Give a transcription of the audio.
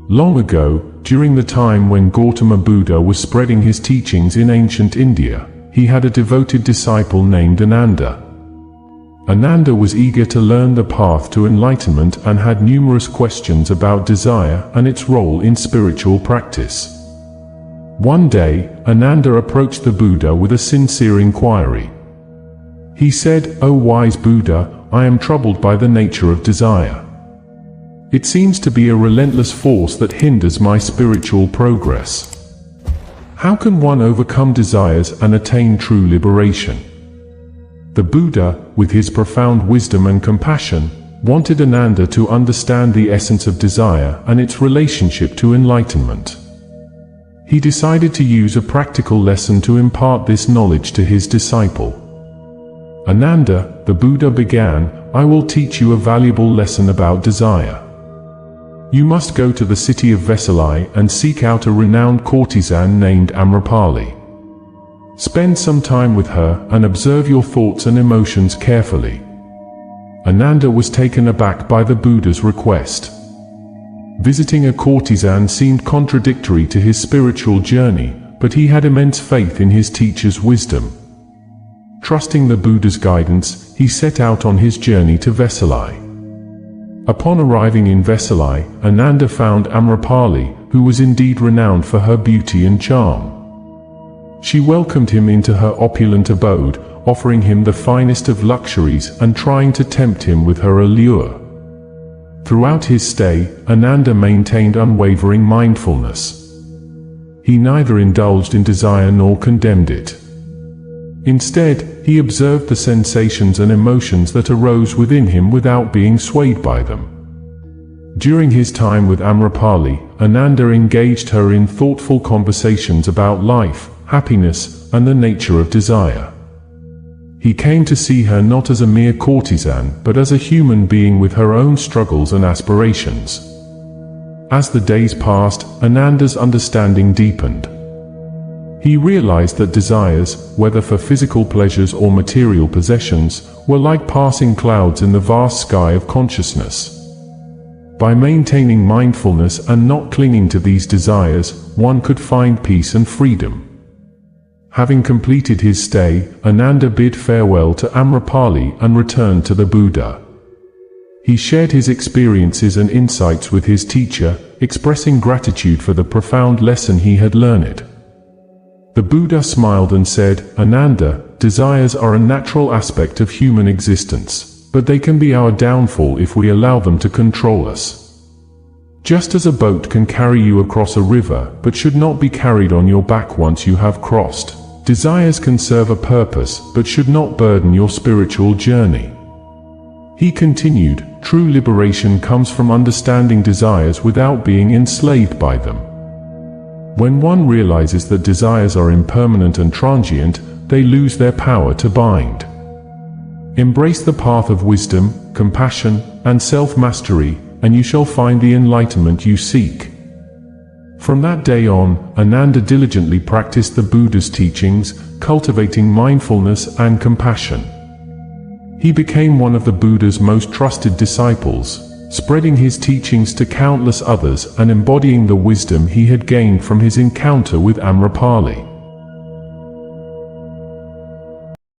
Long ago, during the time when Gautama Buddha was spreading his teachings in ancient India, he had a devoted disciple named Ananda. Ananda was eager to learn the path to enlightenment and had numerous questions about desire and its role in spiritual practice. One day, Ananda approached the Buddha with a sincere inquiry. He said, "O wise Buddha, I am troubled by the nature of desire. It seems to be a relentless force that hinders my spiritual progress. How can one overcome desires and attain true liberation?" The Buddha, with his profound wisdom and compassion, wanted Ananda to understand the essence of desire and its relationship to enlightenment. He decided to use a practical lesson to impart this knowledge to his disciple. "Ananda," the Buddha began, "I will teach you a valuable lesson about desire. You must go to the city of Vesali and seek out a renowned courtesan named Amrapali. Spend some time with her and observe your thoughts and emotions carefully." Ananda was taken aback by the Buddha's request. Visiting a courtesan seemed contradictory to his spiritual journey, but he had immense faith in his teacher's wisdom. Trusting the Buddha's guidance, he set out on his journey to Vesali. Upon arriving in Vesali, Ananda found Amrapali, who was indeed renowned for her beauty and charm. She welcomed him into her opulent abode, offering him the finest of luxuries and trying to tempt him with her allure. Throughout his stay, Ananda maintained unwavering mindfulness. He neither indulged in desire nor condemned it. Instead, he observed the sensations and emotions that arose within him without being swayed by them. During his time with Amrapali, Ananda engaged her in thoughtful conversations about life, happiness, and the nature of desire. He came to see her not as a mere courtesan, but as a human being with her own struggles and aspirations. As the days passed, Ananda's understanding deepened. He realized that desires, whether for physical pleasures or material possessions, were like passing clouds in the vast sky of consciousness. By maintaining mindfulness and not clinging to these desires, one could find peace and freedom. Having completed his stay, Ananda bid farewell to Amrapali and returned to the Buddha. He shared his experiences and insights with his teacher, expressing gratitude for the profound lesson he had learned. The Buddha smiled and said, "Ananda, desires are a natural aspect of human existence, but they can be our downfall if we allow them to control us. Just as a boat can carry you across a river, but should not be carried on your back once you have crossed, desires can serve a purpose, but should not burden your spiritual journey." He continued, "True liberation comes from understanding desires without being enslaved by them. When one realizes that desires are impermanent and transient, they lose their power to bind. Embrace the path of wisdom, compassion, and self-mastery, and you shall find the enlightenment you seek." From that day on, Ananda diligently practiced the Buddha's teachings, cultivating mindfulness and compassion. He became one of the Buddha's most trusted disciples, spreading his teachings to countless others and embodying the wisdom he had gained from his encounter with Amrapali.